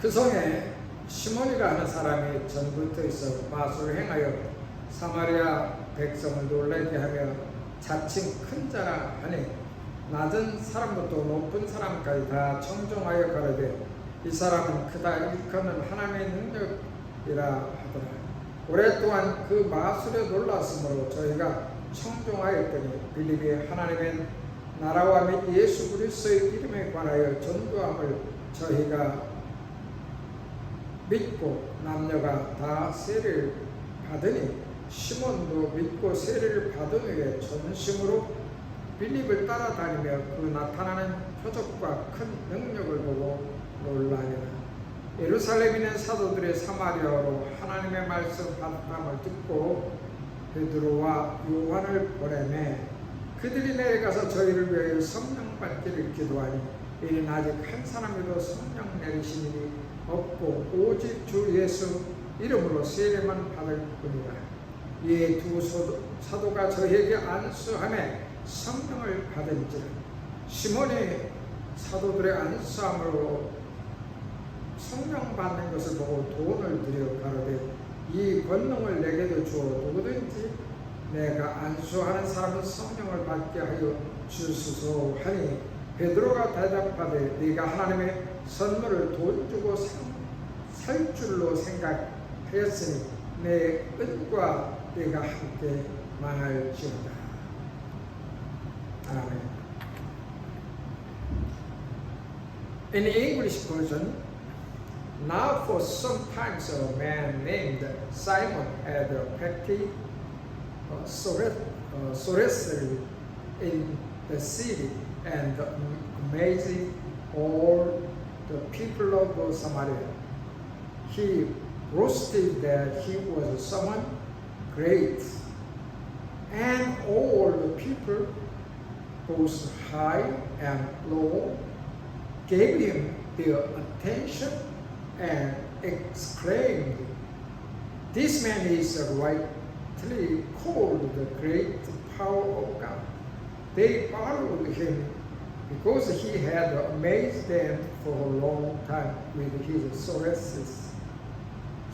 그 성에 시몬이라는 사람이 전부터 있어 마술을 행하여 사마리아 백성을 놀라게 하며 자칭 큰 자라 하니 낮은 사람부터 높은 사람까지 다 청종하여 가로되 이 사람은 크다 일컫는 하나님의 능력이라 하더라. 오랫동안 그 마술에 놀랐으므로 저희가 청종하였더니 빌립이 하나님의 나라와 및 예수 그리스도의 이름에 관하여 전도함을 저희가 믿고 남녀가 다 세례를 받으니 시몬도 믿고 세례를 받은 후에 전심으로 빌립을 따라다니며 그 나타나는 표적과 큰 능력을 보고 놀라니라. 예루살렘에 있는 사도들의 사마리아로 하나님의 말씀 받음을 듣고 베드로와 요한을 보내매 그들이 내려가서 저희를 위하여 성령 받기를 기도하니 이는 아직 한 사람에도 성령 내리신 일이 없고 오직 주 예수 이름으로 세례만 받을 뿐이라. 이에 두 사도가 저희에게 안수하며 성령을 받은지라. 시몬이 사도들의 안수함으로 성령 받는 것을 보고 돈을 들여 가로되 이 권능을 내게도 주어 누구든지 내가 안수하는 사람은 성령을 받게 하여 주소서 하니 베드로가 대답하되 네가 하나님의 선물을 돈 주고 살 줄로 생각하였으니 내 은과 네가 함께 망할지어다. 아멘. In the English version, now for some time a man named Simon had practiced sorcery in the city and amazing all the people of Samaria. He boasted that he was someone great, and all the people, both high and low, gave him their attention and exclaimed, "This man is rightly called the great power of God." They followed him because he had amazed them for a long time with his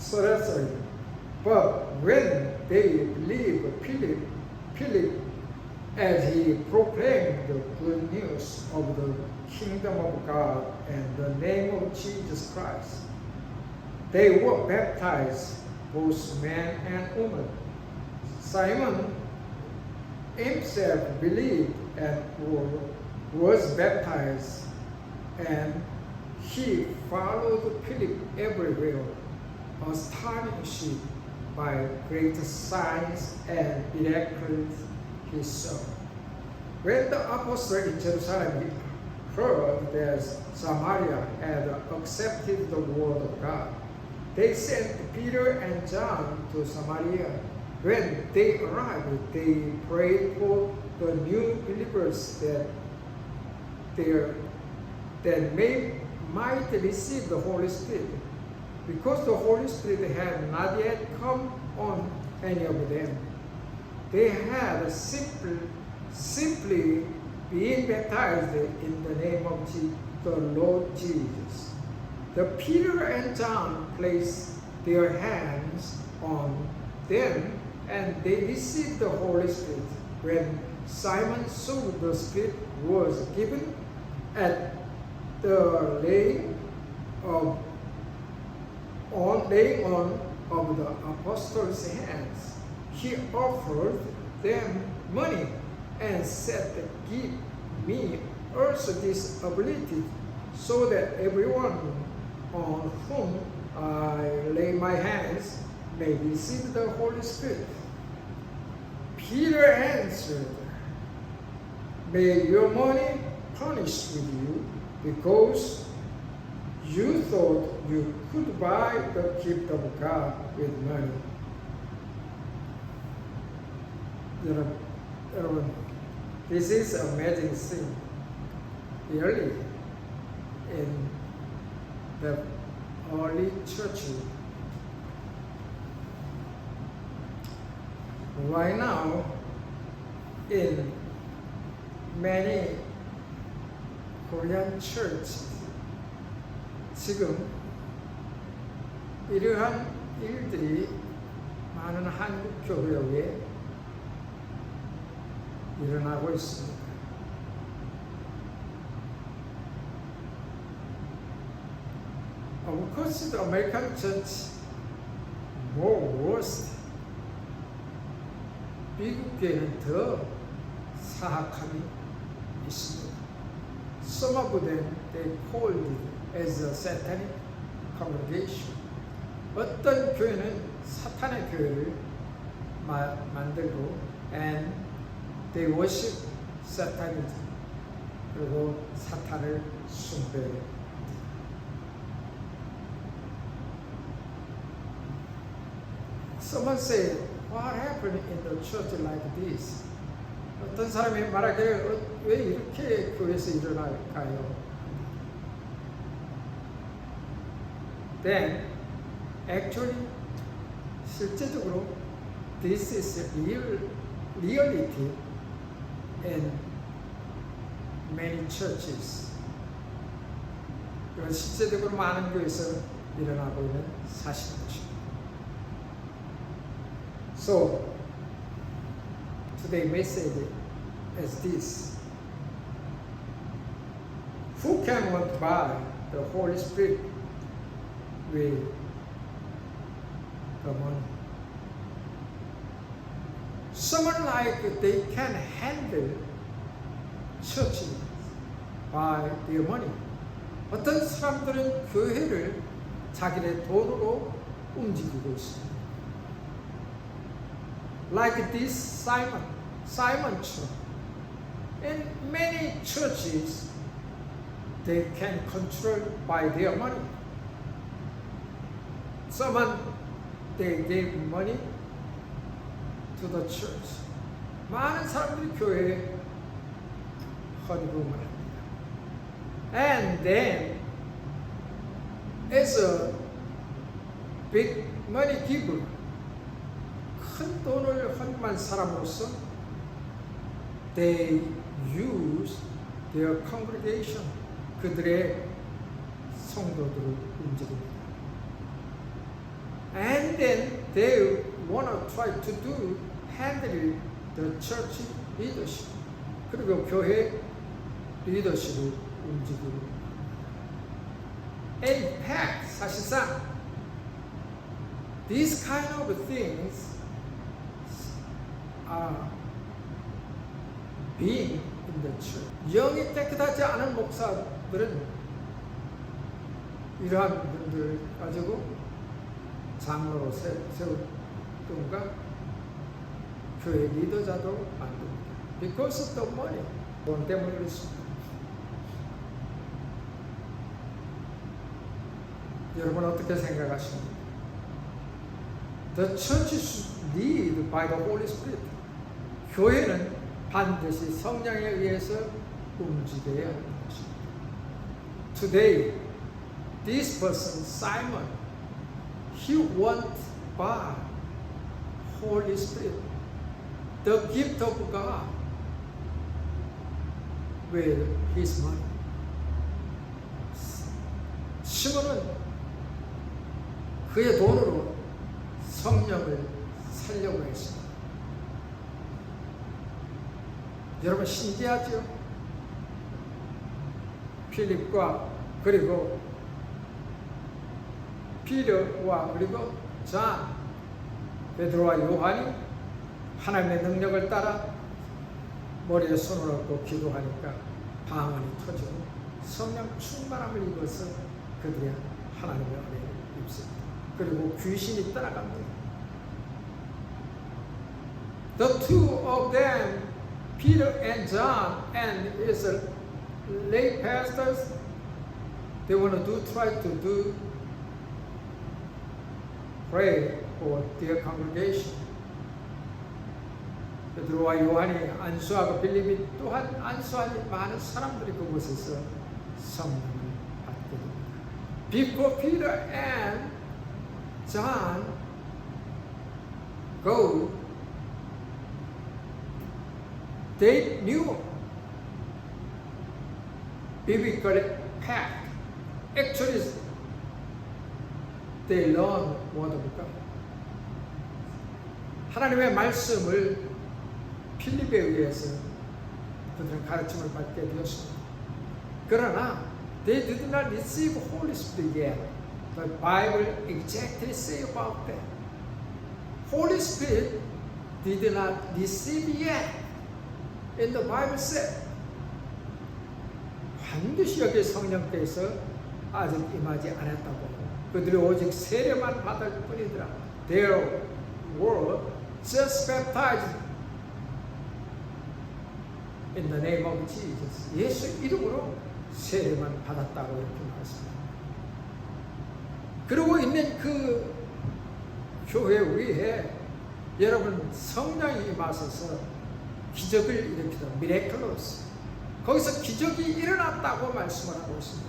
sorcery. But when they believed Philip as he proclaimed the good news of the kingdom of God and the name of Jesus Christ, they were baptized, both men and women. Simon himself believed and was baptized, and he followed Philip everywhere, astonished by great signs and miracles he saw. When the apostles in Jerusalem heard that Samaria had accepted the word of God, they sent Peter and John to Samaria. When they arrived, they prayed for the new believers that might receive the Holy Spirit, because the Holy Spirit had not yet come on any of them. They had simply been baptized in the name of the Lord Jesus. The Peter and John placed their hands on them, and they received the Holy Spirit. When Simon saw the Spirit was given at the laying on of the apostles' hands, he offered them money and said, "Give me also this ability, so that everyone on whom I lay my hands may receive the Holy Spirit." Peter answered, "May your money punish with you, because you thought you could buy the gift of God with money." 여러분, this is an amazing thing. Really, in the early church, right now, in many Korean churches, 지금 이러한 일들이 많은 한국 교회에 일어나고 있습니다. Of course, the American church more worse. 미국 교회는 더 사악함이 있습니다. Some of them they called it as a satanic congregation. 어떤 교회는 사탄의 교회를 만들고 and they worship Satanism. 그리고 사탄을 숭배합니다. Someone said, what happened in the church like this? 어떤 사람이 말하기를 왜 이렇게 교회에서 일어날까요? Then, actually, 실제적으로, this is reality in many churches. 그건 실제적으로 많은 교회에서 일어나고 있는 사실입니다. So, today's message is this. Who can want to buy the Holy Spirit with the money? Someone like they can handle churches by their money. 어떤 사람들은 교회를 자기네 돈으로 움직이고 있습니다. Like this Simon Church. In many churches, they can control by their money. Someone, they gave money to the church. 많은 사람들이 교회에 헌금을 합니다. And then, as a big money giver, 큰 돈을 헌금한 사람으로서 they use their congregation, 그들의 성도들을 움직입니다. And then they want to try to handle the church leadership. 그리고 교회 리더십을 움직이고. In fact, 사실상 these kind of things are being in the church. 영이 깨끗하지 않은 목사들은 이러한 분들 가지고 장로로 세우든가 교회 리더자도 만듭니다. Because of the money. 돈 때문에 그렇습니다. 여러분 어떻게 생각하십니까? The church is led by the Holy Spirit. 교회는 반드시 성령에 의해서 움직여야 하는 것입니다. Today, this person, Simon, he wants by Holy Spirit, the gift of God, with his money. 시몬은 그의 돈으로 성령을 살려고 했습니다. 여러분 신기하죠? 필립과 그리고 피터와 그리고 잔, 베드로와 요한이 하나님의 능력을 따라 머리에 손을 얹고 기도하니까 방언이 터지고 성령 충만함을 입어서 그들이 하나님의 은혜를 입습니다. 그리고 귀신이 따라갑니다. The two of them, Peter and John, and his lay pastors, they want to try to pray for their congregation. 베드로와 요한이 안수하고 빌립이 또한 안수하니 많은 사람들이 그곳에서 성령을 받게 됩니다. Before Peter and John go, they knew biblical fact. Actually, they learn word of God. 하나님의 말씀을 필립에 의해서 그들은 가르침을 받게 되었습니다. 그러나 they did not receive Holy Spirit yet. The Bible exactly say about that. Holy Spirit did not receive yet. And the Bible said, 반드시 여기 성령께서 아직 임하지 않았다고. 그들이 오직 세례만 받을 뿐이더라. They were just baptized in the name of Jesus. 예수 이름으로 세례만 받았다고 이렇게 말했습니다. 그러고 있는 그 교회 위에 여러분 성령이 임하셔서 기적을 일으키다. miraculous. 거기서 기적이 일어났다고 말씀을 하고 있습니다.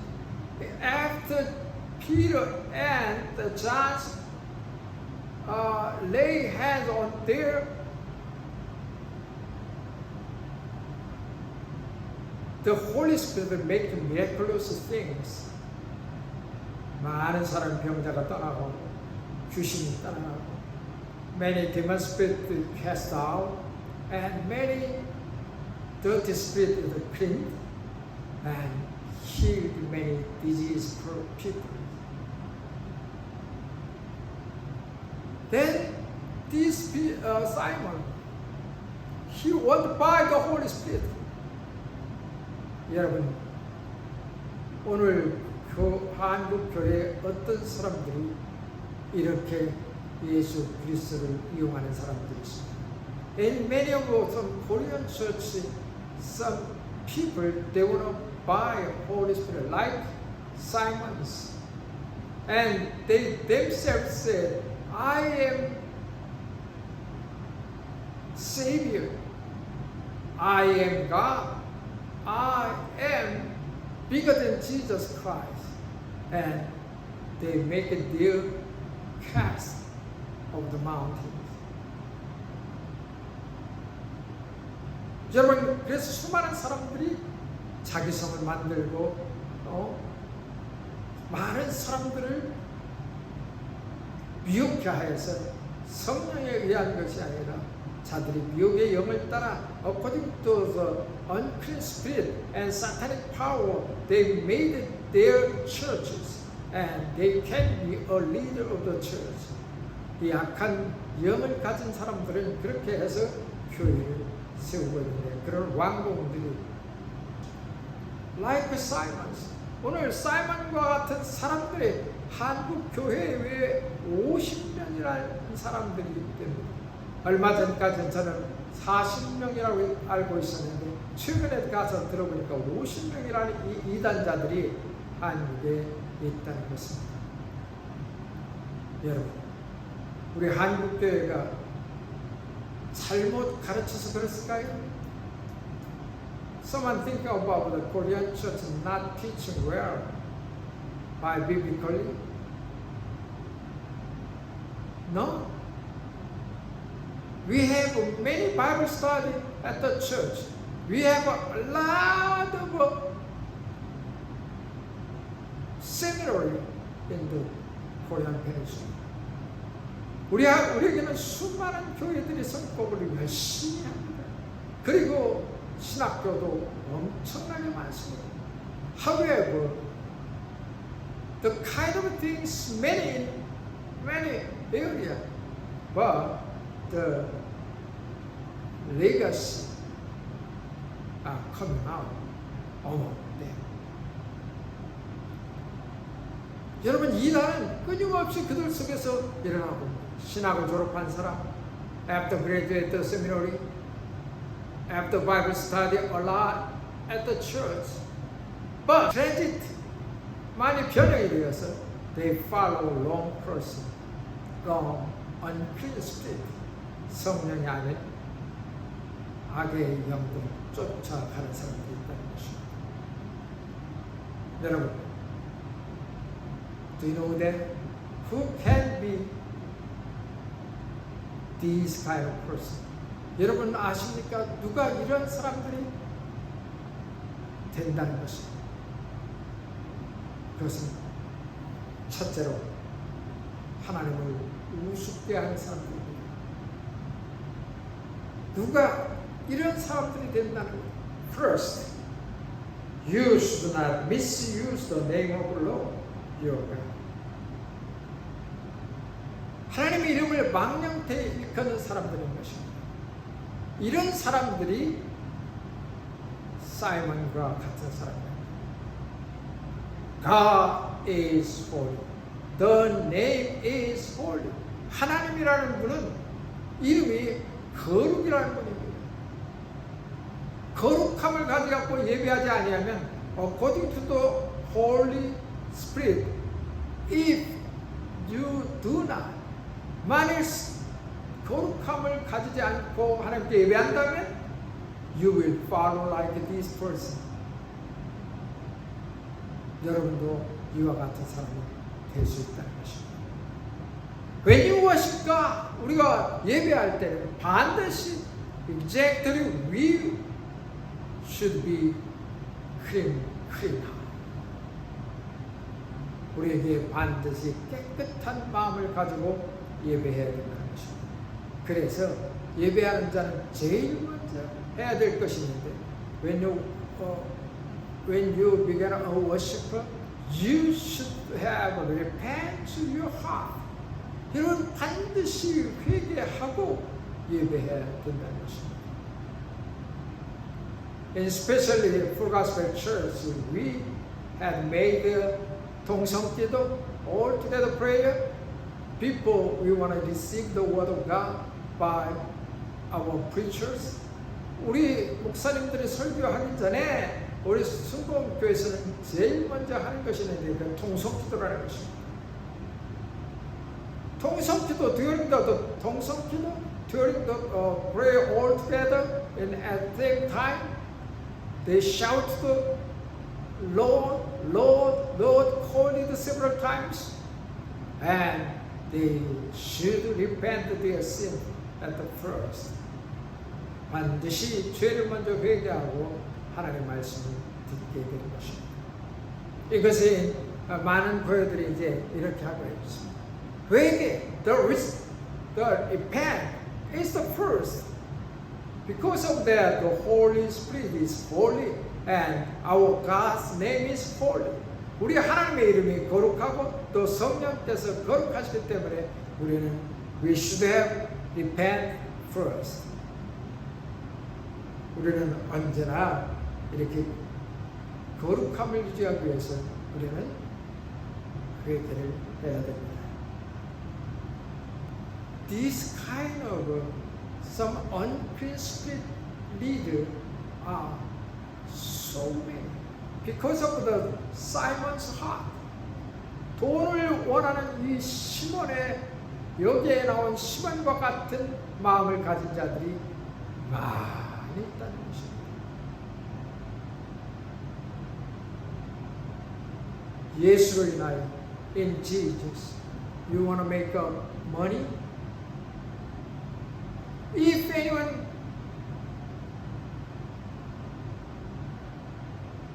After Peter and the John lay hands on their the Holy Spirit make miraculous things. 많은 사람 병자가 떠나고 귀신이 떠나고 many demon spirits cast out and many dirty spirits cleansed and healed many diseased people. Then this Simon, he was by the Holy Spirit. 여러분, 오늘 한국 교회에 어떤 사람들이 이렇게 예수 그리스도를 이용하는 사람들이 있습니다. In many of some Korean churches, some people they want to buy Holy Spirit like Simon's, and they themselves said, "I am Savior. I am God. I am bigger than Jesus Christ," and they make it their cast of the mountains. 여러분, 그래서 수많은 사람들이 자기 성을 만들고 많은 사람들을 미혹케 하여서 성령에 의한 것이 아니라 자들이 미혹의 영을 따라 according to the unclean spirit and satanic power, they made their churches and they can be a leader of the church. 이 악한 영을 가진 사람들은 그렇게 해서 교회를 세우고 있는데 그런 왕공들이 like Simon, 오늘 사이먼과 같은 사람들이 한국 교회에 50명이라는 사람들이 있기 때문에 얼마 전까지는 저는 40명이라고 알고 있었는데 최근에 가서 들어보니까 50명이라는 이 이단자들이 한국에 있다는 것입니다. 여러분, 우리 한국 교회가 잘못 가르쳐서 그랬을까요? Someone think about the Korean church not teaching well by biblically? No. We have many Bible study at the church. We have a lot of seminary in the Korean peninsula. 우리에게는 수많은 교회들이 성법을 열심히 합니다. 그리고 신학교도 엄청나게 많습니다. However, the kind of things many areas, but the legacy are coming out of them. 여러분, 이단은 끊임없이 그들 속에서 일어나고 신학을 졸업한 사람, after graduate seminary, after Bible study a lot at the church, but transit 많이 변형이 되어서 they follow wrong person, wrong unclean spirit, 성령이 아닌 악의 영들을 쫓아가는 사람들이 있다는 것입니다. 여러분, do you know that who can be these kind of person? 여러분 아십니까? 누가 이런 사람들이 된다는 것입니다. 그것은 첫째로 하나님을 우습게 하는 사람들입니다. 누가 이런 사람들이 된다는 거예요. First, you should not misuse the name of the Lord your God. 하나님의 이름을 망령되이 일컫는 사람들인 것입니다. 이런 사람들이 사이먼과 같은 사람입니다. God is holy. The name is holy. 하나님이라는 분은 이름이 거룩이라는 분입니다. 거룩함을 가져갖고 예배하지 아니하면 according to the Holy Spirit, if you do not, 만일 거룩함을 가지지 않고 하나님께 예배한다면 you will follow like this person. 여러분도 이와 같은 사람이 될 수 있다는 것입니다. When you worship God, 우리가 예배할 때는 반드시 exactly we should be clean. 우리에게 반드시 깨끗한 마음을 가지고 예배해야 된다는 것입니다. 그래서 예배하는 자는 제일 먼저 해야 될 것이 있는데 when you begin a worship, you should have repent to your heart. 이런 반드시 회개하고 예배해야 된다는 것입니다. And especially in Full Gospel Church, we had made 동성기도, all together prayer. People, we want to receive the word of God by our preachers. 우리 목사님들이 설교하기 전에 우리 순복음교회에서는 제일 먼저 하는 것이 있는데 그 통성기도라는 것입니다. 통성기도, during the prayer all together, and at the same time they shout the Lord, Lord, Lord, called it several times, and they should repent their sin at the first. 반드시 죄를 먼저 회개하고 하나님의 말씀을 듣게 되는 것입니다. 이것이 많은 교회들이 이제 이렇게 하고 있습니다. 회개, the repent is the first. Because of that, the Holy Spirit is holy, and our God's name is holy. 우리 하나님의 이름이 거룩하고 또 성령께서 거룩하시기 때문에 우리는 we should have repent first. 우리는 언제나 이렇게 거룩함을 유지하기 위해서 우리는 회개를 해야 됩니다. This kind of some unclean spirit leader are so many because of the Simon's heart. 돈을 원하는 이 시몬의 여기에 나온 시몬과 같은 마음을 가진 자들이 많이 있다는 것입니다. 예수를 인하여 in Jesus, you want to make money? If anyone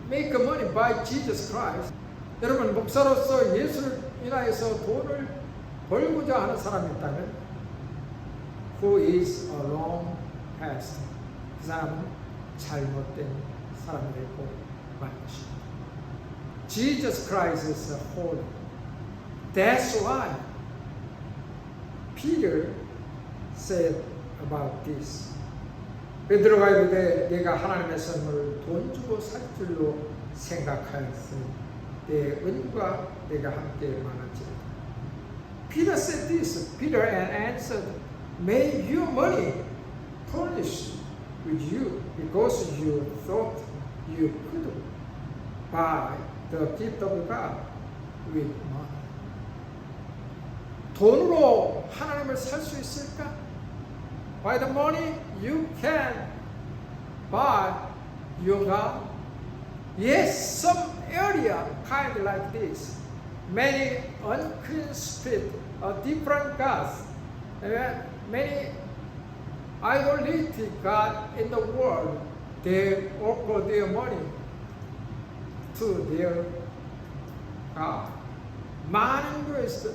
make money by Jesus Christ, 여러분 목사로서 예수를 인하여서 돈을 벌고자 하는 사람이 있다면 who is a wrong pastor, 그 사람은 잘못된 사람이라고 말하는 것입니다. Jesus Christ is holy. That's why Peter said about this. 베드로가 이르되 내가 하나님의 선물을 돈 주고 살 줄로 생각하였으니 내 은과 내가 함께 많아지리라. Peter said this. Peter answered, may your money furnish with you because you thought you could buy the gift of God with money. 돈으로 하나님을 살 수 있을까? By the money you can buy your God. Yes, some area kind of like this. Many unclean spirits, different gods, many idolatrous gods in the world. They offer their money to their God. 많은 것에서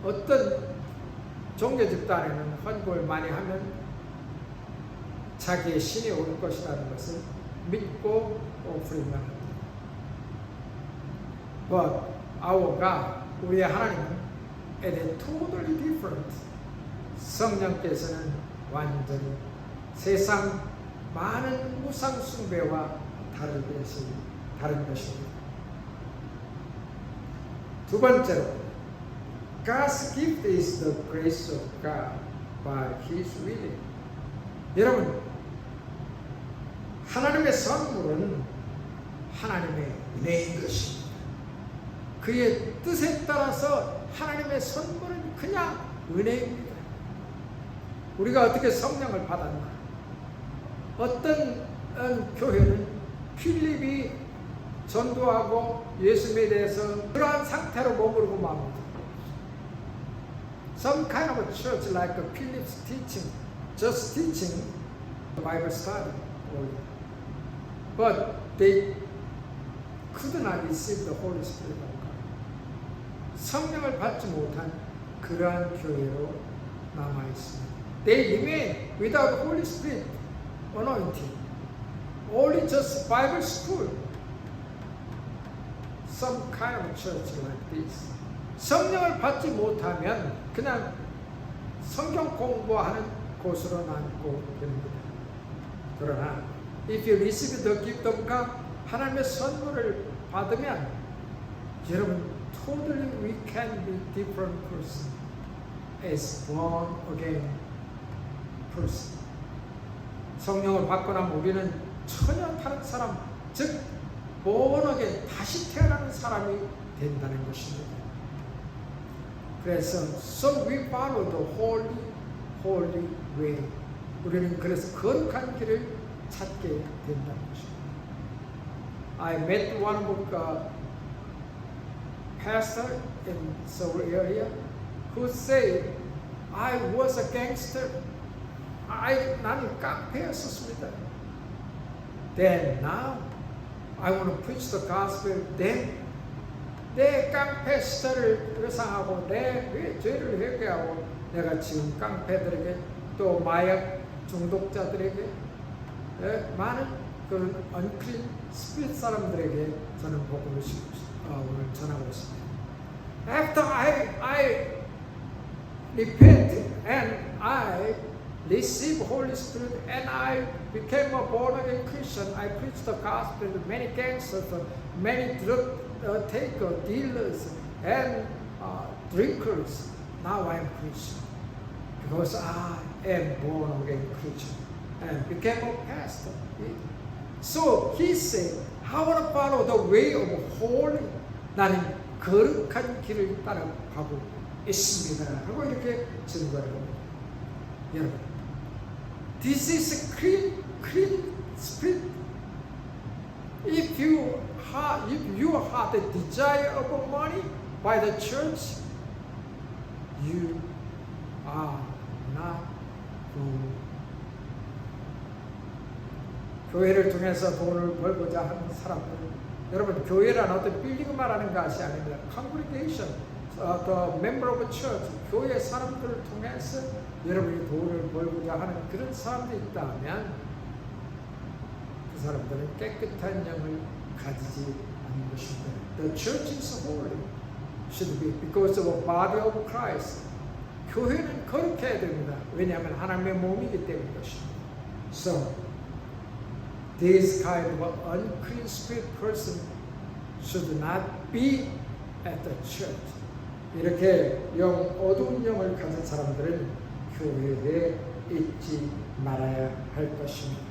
어떤 종교 집단에는 헌금을 많이 하면 자기의 신이 올 것이라는 것을 믿고 오프링을 합니다. But our God, 우리의 하나님은 it is totally different. 성령께서는 완전히 세상 많은 우상 숭배와 다른 것입니다. 두 번째로, God's gift is the grace of God by His willing. 여러분, 하나님의 선물은 하나님의 은혜인 것입니다. 그의 뜻에 따라서 하나님의 선물은 그냥 은혜입니다. 우리가 어떻게 성령을 받았나? 어떤 교회는 필립이 전도하고 예수님에 대해서 그러한 상태로 머무르고 맙니다. Some kind of a church like Philip's teaching, just teaching Bible study, but they could not receive the Holy Spirit of God. 성령을 받지 못한 그러한 교회로 남아 있습니다. They remain without Holy Spirit anointing, only just Bible school. Some kind of church like this. 성령을 받지 못하면 그냥 성경 공부하는 곳으로 남고 됩니다. 그러나 if you receive the gift of God, 하나님의 선물을 받으면 여러분 totally we can be different person as born again person. 성령을 받고 나면 우리는 전혀 다른 사람, 즉 born again 다시 태어나는 사람이 된다는 것입니다. 그래서 so we follow the holy way. 우리는 그래서 거룩한 길을 찾게 된다는 것입니다. I met one of pastor in Seoul area who said, I was a gangster. 나는 깡패였었습니다. Then now I want to preach the gospel. Then 내 깡패 시절을 회상하고 내 죄를 회개하고 내가 지금 깡패들에게 또 마약 중독자들에게 많은 그런 unclean spirit 사람들에게 저는 복음을 오늘 전하고 있습니다. After I repented and I received Holy Spirit and I became a born again Christian, I preached the gospel to many gangsters, many drug takers, dealers, and drinkers. Now I am Christian because I am born again Christian and became a pastor. So he said, I want to follow the way of holy. 나는 거룩한 길을 따라가고 있습니다. 하고 이렇게 증거를 합니다. 여러분, this is a clean spirit. If you have the desire of money by the church, you are not good. 교회를 통해서 돈을 벌고자 하는 사람들, 여러분 교회란 어떤 빌딩을 말하는 것이 아닙니다. Congregation, the member of a church, 교회 사람들을 통해서 여러분이 돈을 벌고자 하는 그런 사람들이 있다면 그 사람들은 깨끗한 영을 가지지 않는 것입니다. The church is holy, should be, because of the body of Christ. 교회는 거룩해야 됩니다. 왜냐하면 하나님의 몸이기 때문인 것입니다. So, this kind of unclean spirit person should not be at the church. 이렇게 어두운 영을 가진 사람들은 교회에 있지 말아야 할 것입니다.